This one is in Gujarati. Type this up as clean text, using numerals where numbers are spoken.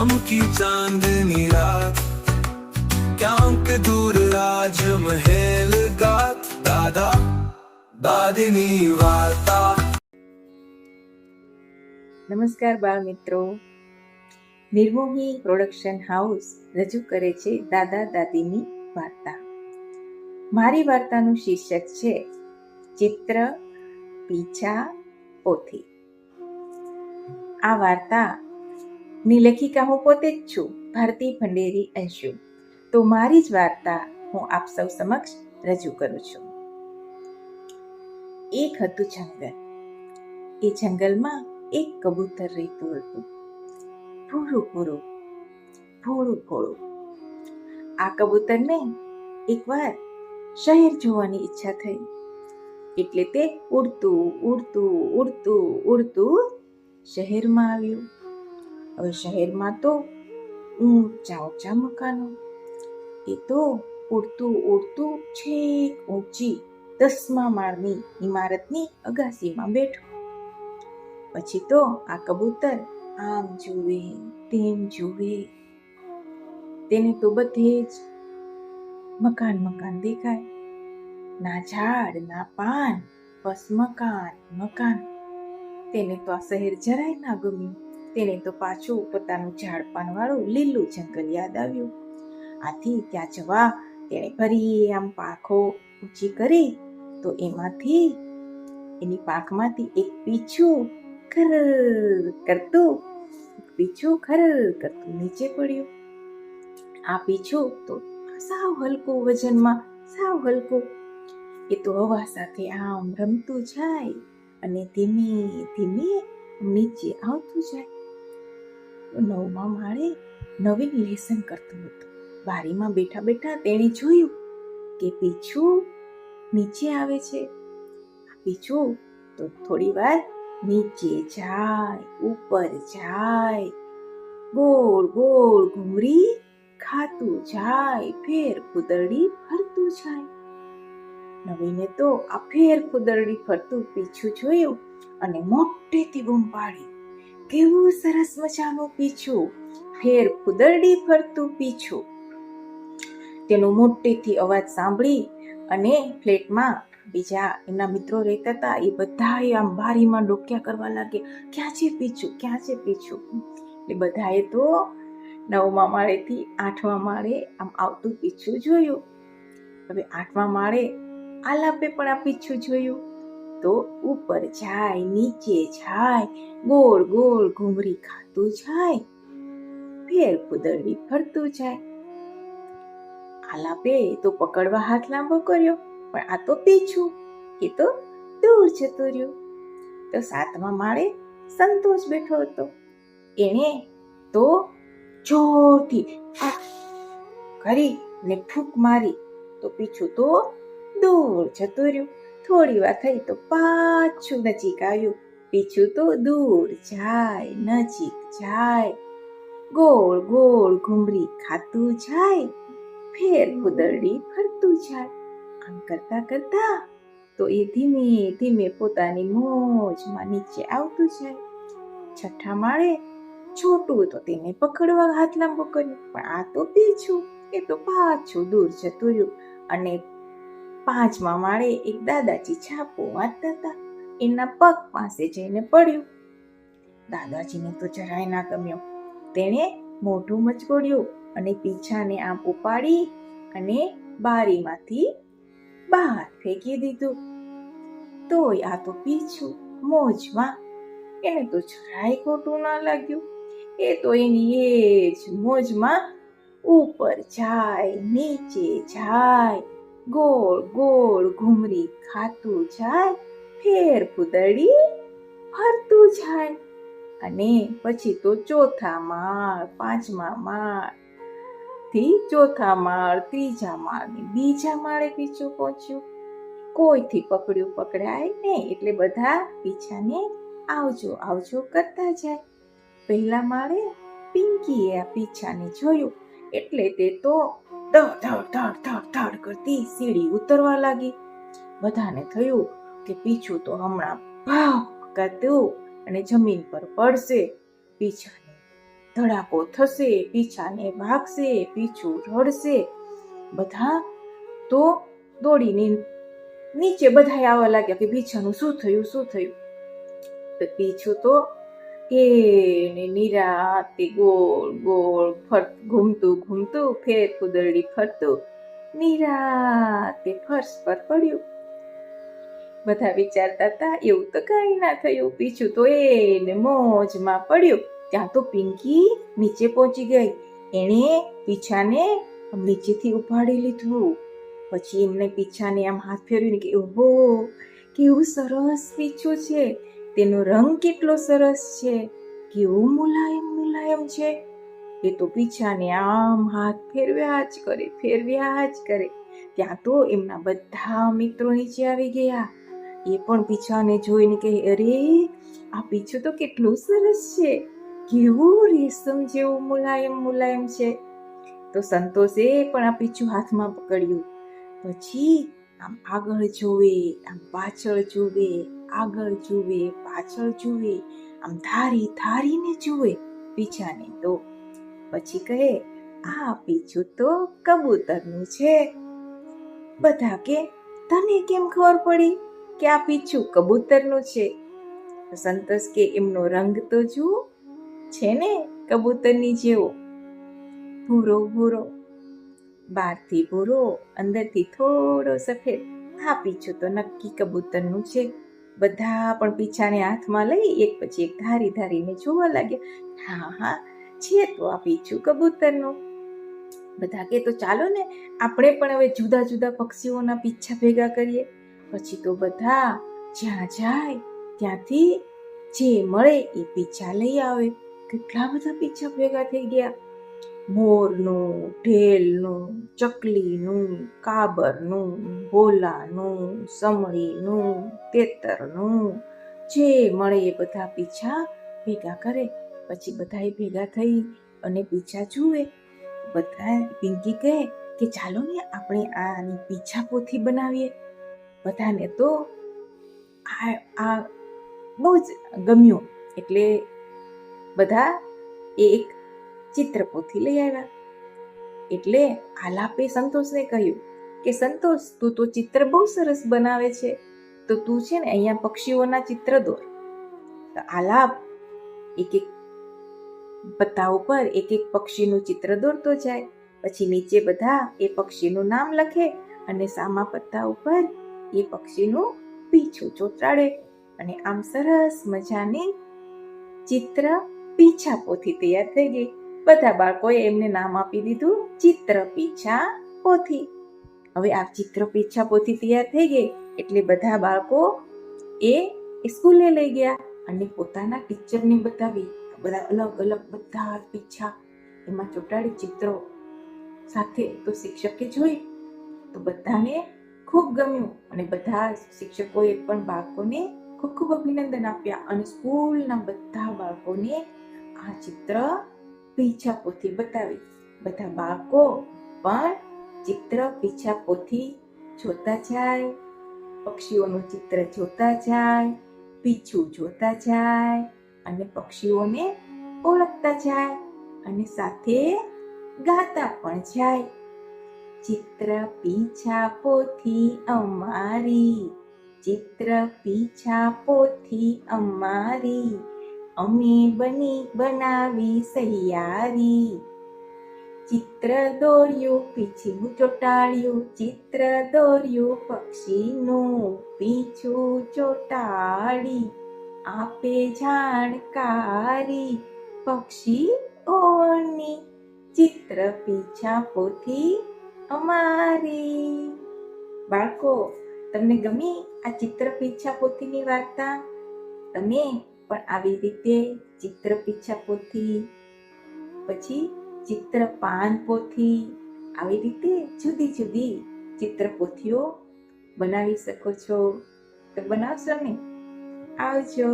चमकी चांदनी रात, क्यांक दूर राजमहेल गात, दादा दादीनी वार्ता। નમસ્કાર બાળ મિત્રો, નિર્મોહી પ્રોડક્શન હાઉસ રજૂ કરે છે દાદા દાદીની વાર્તા. મારી વાર્તાનું શીર્ષક છે ચિત્ર પીછા પોથી. આ વાર્તાની લેખિકા હું પોતે જ છું, ભારતી ભંડેરી અંશુ. તો મારી જ વાર્તા હું આપ સૌ સમક્ષ રજૂ કરું છું. એક હતું જંગલ. એ જંગલમાં એક કબૂતર રહેતું હતું, ભૂરું ભૂરું, ભોળું ભોળું. આ કબૂતરને એકવાર શહેર જોવાની ઈચ્છા થઈ, એટલે તે ઉડતું ઉડતું ઉડતું ઉડતું શહેરમાં આવ્યું. હવે શહેરમાં તો ઊંચા ઊંચા મકાનો. એ તો ઉડતું ઉડતું છેક ઊંચી 10મા માળની ઇમારતની અગાસીમાં બેઠો. પછી તો આ કબૂતર આમ જુએ તેમ જુએ, તેને તો બધે જ મકાન મકાન દેખાય, ના ઝાડ ના પાન, બસ મકાન મકાન. તેને તો આ શહેર જરાય ના ગમ્યું. તેને તો પાછું પોતાનું ઝાડ પાન વાળું લીલું જંગલ યાદ આવ્યું. આથી ત્યાં જવા તેણે ફરી આમ પાંખો ઊંચી કરી તો એની પાંખમાંથી એક પીછું ખર કરતું નીચે પડ્યું. આ પીછું તો સાવ હલકું, વજનમાં સાવ હલકું. એ તો હવા સાથે આમ રમતું જાય અને ધીમે ધીમે નીચે આવતું જાય. 9મા માળે નવીન લેસન કરતું હતું. બારીમાં બેઠા બેઠા તેણે જોયું કે પીછું નીચે આવે છે. આ પીછું તો થોડી વાર નીચે જાય, ઉપર જાય, ગોળ ગોળ ઘૂમરી ખાતું જાય, ફેર ફૂદરડી ફરતું જાય. નવીને તો આ ફેર ફૂદરડી ફરતું પીછું જોયું અને મોટેથી બૂમ પાડી, કેવું સરસ મજાનું પીછું, ફેર ફૂદરડી ફરતું પીછું. તેનો મોટેથી અવાજ સાંભળી અને ફ્લેટમાં બીજા એમના મિત્રો રહેતા હતા, એ બધાએ આમ બારીમાં ડોક્યા કરવા લાગ્યા, ક્યાં છે પીછું, ક્યાં છે પીછું. એટલે બધાએ તો 9મા માળેથી 8મા માળે આમ આવતું પીછું જોયું. હવે 8મા માળે આલાપે પણ આ પીછું જોયું તો ઉપર જાય, નીચે જાય, ગોળ ગોળ ઘૂમરી ખાતું જાય, ફેર ફૂદરડી ફરતું જાય. આલાપે તો પકડવા હાથ લાંબો કર્યો, પણ આ તો પીછું, એ તો દૂર જતું રહ્યું. તો 7મા માળે સંતોષ બેઠો હતો. એણે તો જોરથી કરી ને ફૂંક મારી તો પીછું તો દૂર જતું રહ્યું. થોડી વાર થઈ તો પાછું નજીક આવ્યું. પીછું તો દૂર જાય, નજીક જાય, ગોળ ગોળ ઘૂમરી ખાતું જાય, ફેર ફૂદરડી ફરતું જાય. આમ કરતા કરતા તો એ ધીમે ધીમે પોતાની મોજમાં નીચે આવતું જાય. 6ઠા માળે છોટું તો તેને પકડવા હાથ લાંબો કર્યો, પણ આ તો પીછું, એ તો પાછું દૂર જતું રહ્યું. અને 5મા માળે એક દાદાજી છાપો વાંચતા હતા. એના પગ પાસે જઈને પડ્યું. દાદાજીને તો જરાય ના ગમ્યો. તેણે મોઢું મચકોડ્યું અને પીછાને આમ ઉપાડી અને બારીમાંથી બહાર ફેંકી દીધું. તોય આ તો પીછું મોજમાં, એને તો જરાય ખોટું ના લાગ્યું. એ તો એની એ જ મોજમાં ઉપર જાય, નીચે જાય, ગોળ ગોળ ઘૂમરી ખાતું જાય, ફેર ફૂદરડી ફરતું જાય. અને પછી તો 4થા માળ, 5મા માળ થી 4થા માળ, 3જા માળ ને બીજા માળે પીછું પહોંચ્યું. કોઈથી પકડ્યું પકડાય નહીં, એટલે બધા પીછાને આવજો આવજો કરતા જાય. 1લા માળે પિંકીએ આ પીછાને જોયું એટલે તે તો ધડ ધડ ધડ ધડ ધડ કરતી સીડી ઉતરવા લાગી. બધાને થયું કે પીછું તો હમણાં ભાવ કરતું અને જમીન પર પડશે. પીછાને ધડાકો થશે, પીછાને ભાગશે, પીછું રડશે. બધા તો દોડીને નીચે બધા આવવા લાગ્યા કે પીછાનું શું થયું, શું થયું. તો પીછું તો એને નિરાતે ગોળ ગોળ ઘૂમતું ઘૂમતું ફેર કુદરડી ફરતું નિરાતે ફર્શ પર પડ્યું. બધા વિચારતા હતા એવું તો કઈ ના થયું, પીછું તો એને મોજમાં પડ્યું. ત્યાં તો પિંકી નીચે પહોંચી ગઈ. એણે પીછાને નીચેથી ઉપાડી લીધું. પછી એમને પીછાને આમ હાથ ફેરવીને કે ઓહો, કેવું સરસ પીછું છે, તેનો રંગ કેટલો સરસ છે, કેવું મુલાયમ મુલાયમ છે. એ તો પીછાને આમ હાથ ફેરવ્યા જ કરે. ત્યાં તો એમના બધા મિત્રો નીચે આવી ગયા. એ પણ પીછાને જોઈને કહે અરે, આ પીછું તો કેટલું સરસ છે, કેવું રેશમ જેવું મુલાયમ મુલાયમ છે. તો સંતોષે પણ આ પીછું હાથમાં પકડ્યું. પછી આમ આગળ જોવે, આમ પાછળ જોવે, આગળ જોવે, પાછળ જોવે, આમ ધારીને જોવે પીછાને. તો પછી કહે આ પીછું તો કબૂતરનું છે. બધા કે તને કેમ ખબર પડી કે આ પીછું કબૂતરનું છે? સંતોષ કે એમનો રંગ તો જુઓ, છે ને કબૂતરની જેવો, ભૂરો ભૂરો, બહારથી ભૂરો, અંદરથી થોડો સફેદ. આ પીછું તો નક્કી કબૂતરનું છે. બધા પણ પીછાને હાથમાં લઈ એક પછી એક ધારીને જોવા લાગ્યા. હા, છે તો આ પીછું કબૂતરનું. બધા કે તો ચાલો ને આપણે પણ હવે જુદા જુદા પક્ષીઓના પીછા ભેગા કરીએ. પછી તો બધા જ્યાં જાય ત્યાંથી જે મળે એ પીછા લઈ આવે. કેટલા બધા પીછા ભેગા થઈ ગયા. મોરનું, ઢેલનું, ચકલીનું, કાબરનું, ભોલાનું, સમડીનું, તેતરનું, જે મળે એ બધા પીછા ભેગા કરે. પછી બધાએ ભેગા થઈ અને પીછા જુએ. બધા પિંકી કહે કે ચાલો ને આપણે આની પીછા પોથી બનાવીએ. બધાને તો આ બહુ જ ગમ્યું. એટલે બધા એક ચિત્રપોથી લઈ આવ્યા. એટલે આલાપે સંતોષને કહ્યું કે સંતોષ, તું તો ચિત્ર બહુ સરસ બનાવે છે, તો તું છે ને અહીંયા પક્ષીઓના ચિત્ર દોર. તો આલાપ એક પત્તા ઉપર એક પક્ષીનું ચિત્ર દોરતો જાય. પછી નીચે બધા એ પક્ષીનું નામ લખે અને સામા પત્તા ઉપર એ પક્ષીનું પીછું ચોંટાડે. અને આમ સરસ મજાની ચિત્ર પીછા પોથી તૈયાર થઈ ગઈ. બધા બાળકોએ એમને નામ આપી દીધું ચિત્ર પીછા પોથી. હવે આ ચિત્ર પીછા પોથી તૈયાર થઈ ગઈ એટલે બધા બાળકો એ સ્કૂલે લઈ ગયા અને પોતાના ટીચરને બતાવી. બધા અલગ અલગ બધા પીછા એમાં ચોંટાડી ચિત્રો સાથે. તો શિક્ષકે જોઈ તો બધાને ખૂબ ગમ્યું અને બધા શિક્ષકોએ પણ બાળકોને ખૂબ ખૂબ અભિનંદન આપ્યા. અને સ્કૂલના બધા બાળકોને આ ચિત્ર પીછા પોથી બતાવી. બધા બાળકો પણ ચિત્ર પીછા પોથી જોતા જાય, પક્ષીઓનું ચિત્ર જોતા જાય, પીછું જોતા જાય અને પક્ષીઓને ઓળખતા જાય અને સાથે ગાતા પણ જાય. ચિત્ર પીછા પોથી અમારી, ચિત્ર પીછા પોથી અમારી, અમે બનાવી સહિયારી. ચિત્ર દોર્યું, પીછું ચોંટાડ્યું, ચિત્ર દોર્યું, પક્ષીનું પીછું ચોંટાડી, આપે જાણકારી પક્ષીઓની. ચિત્ર પીછા પોથી અમારી. બાળકો, તમને ગમી આ ચિત્ર પીછા પોથીની વાર્તા? તમે પણ આવી રીતે ચિત્ર પીછા પોથી, પછી ચિત્ર પાન પોથી, આવી રીતે જુદી જુદી ચિત્ર પોથીઓ બનાવી શકો છો. તો બનાવશો ને? આવજો.